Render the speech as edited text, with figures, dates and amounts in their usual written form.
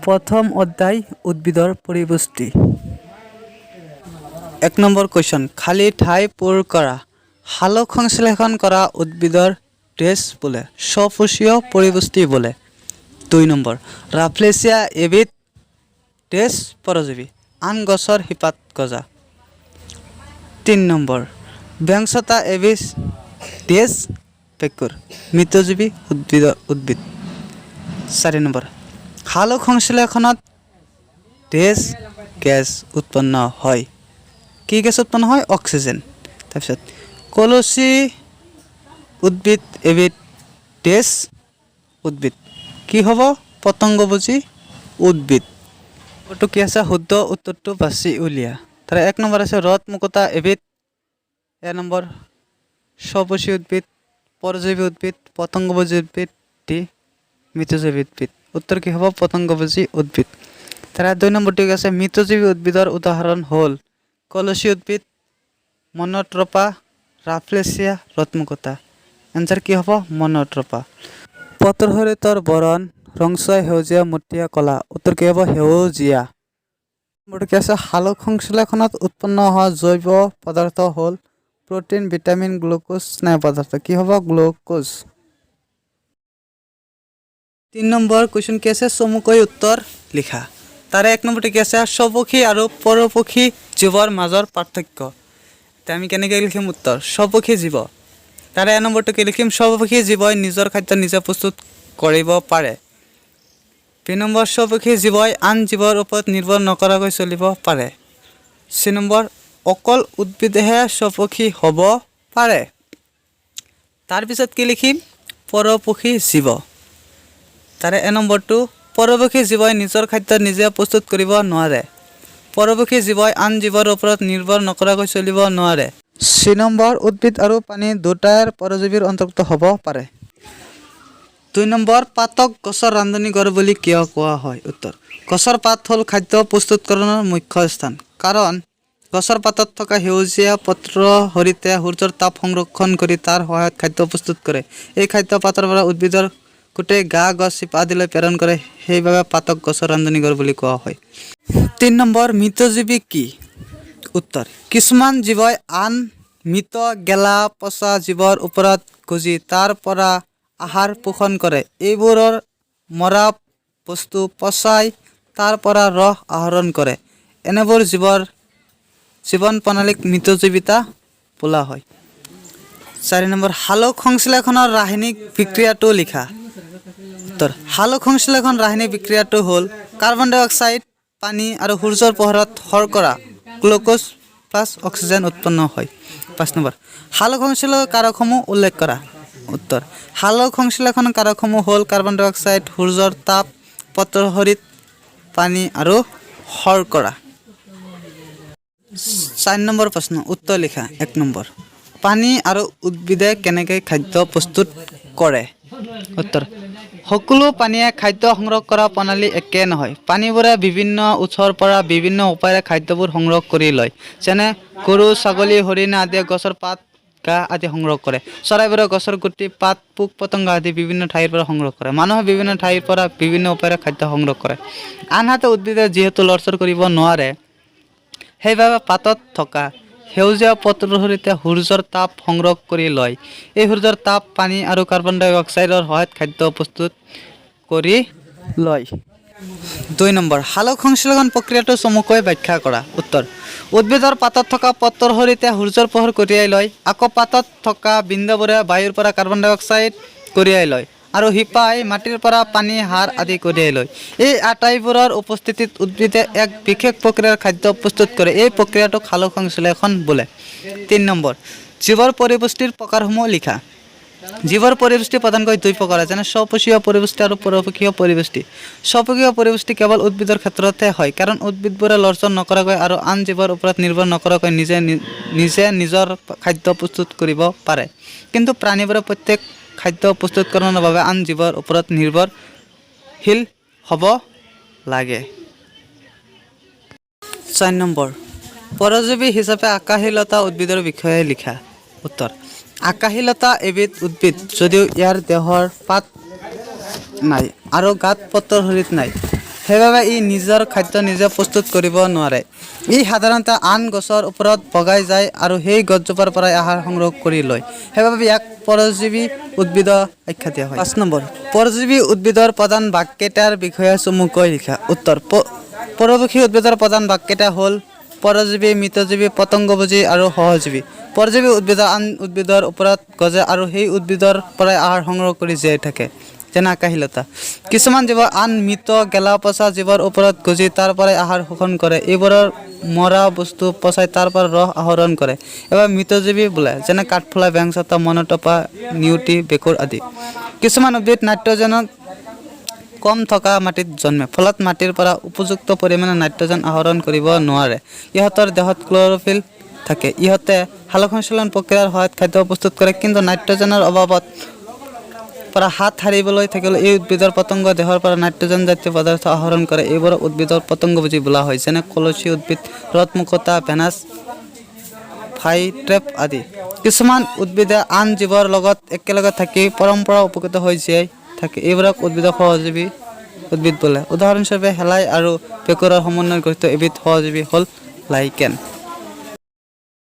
प्रथम अध्याय उद्भिदर परिपुष्टि। 1 number question, খালী ঠাই পূৰ কৰা। সালোক সংশ্লেষণ কৰা উদ্ভিদৰ টেজ বোলে স্বকোষীয় পৰিপুষ্টি বোলে। 2 নম্বৰ, ৰাফলেচিয়া এবিধ টেজ পৰজীৱী, আন গছৰ শিপাত গজা। 3 নম্বৰ, ব্যংছতা এবিধ টেজ পেকুৰ, মৃতজীৱী উদ্ভিদ। 4 নম্বৰ, সালোক সংশ্লেষণত টেজ গেছ উৎপন্ন হয়। কি গেছ উৎপন্ন হয়? অক্সিজেন। তাৰপিছত কলচী উদ্ভিদ এবিধ টেজ উদ্ভিদ। কি হ'ব? পতংগভোজী উদ্ভিদ। উত্তৰটো কি আছে? শুদ্ধ উত্তৰটো বাছি উলিয়া। তাৰ 1 নম্বৰ আছে ৰদ মুকুতা এবিধ নম্বৰ স্বকোষী উদ্ভিদ, পৰজীৱী উদ্ভিদ, পতংগভোজী উদ্ভিদ, ডি মৃতজীৱী উদ্ভিদ। উত্তৰ কি হ'ব? পতংগভোজী উদ্ভিদ। তাৰ 2 নম্বৰটো কি আছে? মৃতজীৱী উদ্ভিদৰ উদাহৰণ হ'ল কলচী উদ্ভিদ, মন'ট্ৰপা, ৰাফলেচিয়া, ৰদমুকুতা। এনচাৰ কি হ'ব? মন'ট্ৰপা। পত্ৰহৰিতৰ বৰণ ৰংচোৱা সেউজীয়া মটীয়া কলা। উত্তৰ কি হ'ব? সেউজীয়া। নম্বৰটো কি আছে? সালোক সংশ্লেষণত উৎপন্ন হোৱা জৈৱ পদাৰ্থ হ'ল প্ৰটিন, ভিটামিন, গ্লুকোজ, স্নায়ু পদাৰ্থ। কি হ'ব? গ্লুকোজ। 3 নম্বৰ কুৱেশ্যন কি আছে? চমুকৈ উত্তৰ লিখা। তাৰে 1 নম্বৰটো কি আছে? স্বপক্ষী আৰু পৰপক্ষী জীৱৰ মাজৰ পাৰ্থক্য। এতিয়া আমি কেনেকৈ লিখিম উত্তৰ? স্বপক্ষী জীৱ। তাৰে 1 নম্বৰটো কি লিখিম? স্বপক্ষী জীৱই নিজৰ খাদ্য নিজে প্ৰস্তুত কৰিব পাৰে। 2 নম্বৰ, স্বপক্ষী জীৱই আন জীৱৰ ওপৰত নিৰ্ভৰ নকৰাকৈ চলিব পাৰে। 3 নম্বৰ, অকল উদ্ভিদেহে স্বপক্ষী হ'ব পাৰে। তাৰপিছত কি লিখিম? পৰপক্ষী জীৱ। তাৰে 1 নম্বৰটো পৰপক্ষী জীৱই নিজৰ খাদ্য নিজে প্ৰস্তুত কৰিব নোৱাৰে। পৰপক্ষী জীৱই আন জীৱৰ ওপৰত নিৰ্ভৰ নকৰাকৈ চলিব নোৱাৰে। 3 নম্বৰ, উদ্ভিদ আৰু পানী দুটাৰ পৰজীৱীৰ অন্তৰ্গত হ'ব পাৰে। 2 নম্বৰ, পাতক গছৰ ৰান্ধনীঘৰ বুলি কিয় কোৱা হয়? উত্তৰ, গছৰ পাত হ'ল খাদ্য প্ৰস্তুতকৰণৰ মুখ্য স্থান। কাৰণ গছৰ পাতত থকা সেউজীয়া পত্ৰহৰিতে সূৰ্যৰ তাপ সংৰক্ষণ কৰি তাৰ সহায়ত খাদ্য প্ৰস্তুত কৰে। এই খাদ্য পাতৰ পৰা উদ্ভিদৰ গোটেই গা, গছ, শিপা আদিলৈ প্ৰেৰণ কৰে। সেইবাবে পাতক গছৰ ৰান্ধনীঘৰ বুলি কোৱা হয়। 3 নম্বৰ, মৃতজীৱী কি? উত্তৰ, কিছুমান জীৱই আন মৃত, গেলা, পচা জীৱৰ ওপৰত গজি তাৰ পৰা আহাৰ পোষণ কৰে। এইবোৰৰ মৰা বস্তু পচাই তাৰ পৰা ৰস আহৰণ কৰে। এনেবোৰ জীৱৰ জীৱন প্ৰণালীক মৃতজীৱিতা বোলা হয়। 4 নম্বৰ, সালোক সংশ্লেষণৰ ৰাসায়নিক বিক্ৰিয়াটো লিখা। উত্তৰ, সালোক সংশ্লেষণ ৰাসায়নিক বিক্ৰিয়াটো হ'ল কাৰ্বন ডাই অক্সাইড, পানী আৰু সূৰ্যৰ পোহৰত শৰ্কৰা, গ্লুকোজ প্লাছ অক্সিজেন উৎপন্ন হয়। 5 নম্বৰ, সালোক সংশ্লেষণৰ কাৰকসমূহ উল্লেখ কৰা। উত্তৰ, সালোক সংশ্লেষণ কাৰকসমূহ হ'ল কাৰ্বন ডাই অক্সাইড, সূৰ্যৰ তাপ, পত্ৰহৰিত, পানী আৰু শৰ্কৰা। 4 নম্বৰ প্ৰশ্ন, উত্তৰ লিখা। 1 নম্বৰ, পানী আৰু উদ্ভিদে কেনেকৈ খাদ্য প্ৰস্তুত কৰে? উত্তৰ, সকলো পানীয়ে খাদ্য সংগ্ৰহ কৰা প্ৰণালী একে নহয়। পানীবোৰে বিভিন্ন উৎসৰ পৰা বিভিন্ন উপায়েৰে খাদ্যবোৰ সংগ্ৰহ কৰি লয়। যেনে গৰু, ছাগলী, হৰিণা আদিয়ে গছৰ পাত, গা আদি সংগ্ৰহ কৰে। চৰাইবোৰে গছৰ গুটি, পাত, পোক পতংগ আদি বিভিন্ন ঠাইৰ পৰা সংগ্ৰহ কৰে। মানুহে বিভিন্ন ঠাইৰ পৰা বিভিন্ন উপায়েৰে খাদ্য সংগ্ৰহ কৰে। আনহাতে উদ্ভিদে যিহেতু লৰচৰ কৰিব নোৱাৰে, সেইবাবে পাতত থকা সেউজীয়া পত্ৰহৰিতে সূৰ্যৰ তাপ সংগ্ৰহ কৰি লয়। এই সূৰ্যৰ তাপ, পানী আৰু কাৰ্বন ডাই অক্সাইডৰ সহায়ত খাদ্য প্ৰস্তুত কৰি লয়। 2 নম্বৰ, সালোক সংশ্লেষণ প্ৰক্ৰিয়াটো চমুকৈ ব্যাখ্যা কৰা। উত্তৰ, উদ্ভিদৰ পাতত থকা পত্ৰহৰিতে সূৰ্যৰ পোহৰ কঢ়িয়াই লয়। আকৌ পাতত থকা বিন্দুবোৰে বায়ুৰ পৰা কাৰ্বন ডাই অক্সাইড কঢ়িয়াই লয় আৰু শিপাই মাটিৰ পৰা পানী, সাৰ আদি কঢ়িয়াই লয়। এই আটাইবোৰৰ উপস্থিতিত উদ্ভিদে এক বিশেষ প্ৰক্ৰিয়াৰ খাদ্য প্ৰস্তুত কৰে। এই প্ৰক্ৰিয়াটোক সালোক সংশ্লেষণ বোলে। 3 নম্বৰ, জীৱৰ পৰিপুষ্টিৰ প্ৰকাৰসমূহ লিখা। জীৱৰ পৰিপুষ্টি প্ৰধানকৈ 2 প্ৰকাৰ, যেনে স্বকোষীয় পৰিপুষ্টি আৰু পৰপক্ষীয় পৰিপুষ্টি। স্বকোষীয় পৰিপুষ্টি কেৱল উদ্ভিদৰ ক্ষেত্ৰতহে হয়, কাৰণ উদ্ভিদবোৰে লৰচৰ নকৰাকৈ আৰু আন জীৱৰ ওপৰত নিৰ্ভৰ নকৰাকৈ নিজে নিজৰ খাদ্য প্ৰস্তুত কৰিব পাৰে। কিন্তু প্ৰাণীবোৰে প্ৰত্যেক খাদ্য প্ৰস্তুতকৰণৰ বাবে আন জীৱৰ ওপৰত নিৰ্ভৰশীল হ'ব লাগে। 4 নম্বৰ, পৰজীৱী হিচাপে আকাশীলতা উদ্ভিদৰ বিষয়ে লিখা। উত্তৰ, আকাশীলতা এবিধ উদ্ভিদ যদিও ইয়াৰ দেহৰ পাত নাই আৰু গাত পত্ৰহৰিত নাই। সেইবাবে ই নিজৰ খাদ্য নিজে প্ৰস্তুত কৰিব নোৱাৰে। ই সাধাৰণতে আন গছৰ ওপৰত বগাই যায় আৰু সেই গছজোপাৰ পৰাই আহাৰ সংগ্ৰহ কৰি লয়। সেইবাবে ইয়াক পৰজীৱী উদ্ভিদ আখ্যা দিয়া হয়। 5 নম্বৰ, পৰজীৱী উদ্ভিদৰ প্ৰধান ভাগকেইটাৰ বিষয়ে চমুকৈ লিখা। উত্তৰ, পৰভক্ষী উদ্ভিদৰ প্ৰধান ভাগকেইটা হ'ল পৰজীৱী, মৃতজীৱী, পতংগভোজী আৰু সহজীৱী। পৰজীৱী উদ্ভিদ আন উদ্ভিদৰ ওপৰত গজে আৰু সেই উদ্ভিদৰ পৰাই আহাৰ সংগ্ৰহ কৰি জীয়াই থাকে, যেনে আকাশীলতা। কিছুমান জীৱ আন মৃত গেলা পচা জীৱৰ ওপৰত গজি তাৰ পৰাই আহাৰ শোষণ কৰে। এইবোৰৰ মৰা বস্তু পচাই তাৰ পৰা ৰস আহৰণ কৰে। এবাৰ মৃতজীৱী বোলে, যেনে কাঠফুলা, বেংচতা, মনটপা, নিউটি, বেকুৰ আদি। কিছুমান উদ্ভিদ নাইট্ৰজেনত কম থকা মাটিত জন্মে, ফলত মাটিৰ পৰা উপযুক্ত পৰিমাণে নাইট্ৰজেন আহৰণ কৰিব নোৱাৰে। ইহঁতৰ দেহত ক্ল'ৰ'ফিল থাকে। ইহঁতে সালোকসংশ্লেষণ প্ৰক্ৰিয়াৰ সহায়ত খাদ্য প্ৰস্তুত কৰে, কিন্তু নাইট্ৰজেনৰ অভাৱত পৰা হাত সাৰিবলৈ থাকিলে এই উদ্ভিদৰ পতংগ দেহৰ পৰা নাইট্ৰজেন জাতীয় পদাৰ্থ আহৰণ কৰে। এইবোৰক উদ্ভিদৰ পতংগভোজী বোলা হয়, যেনে কলচী উদ্ভিদ, ৰথমুকুতা, ভেনাছ ফ্লাইট্ৰেপ আদি। কিছুমান উদ্ভিদে আন জীৱৰ লগত একেলগে থাকি পৰম্পৰা উপকৃত হৈ জীয়াই থাকে। এইবোৰক উদ্ভিদক সহজীৱী উদ্ভিদ বোলে। উদাহৰণস্বৰূপে শেলাই আৰু বেকুৰৰ সমন্বয়ত গঠিত এবিধ সহজীৱী হ'ল লাইকেন।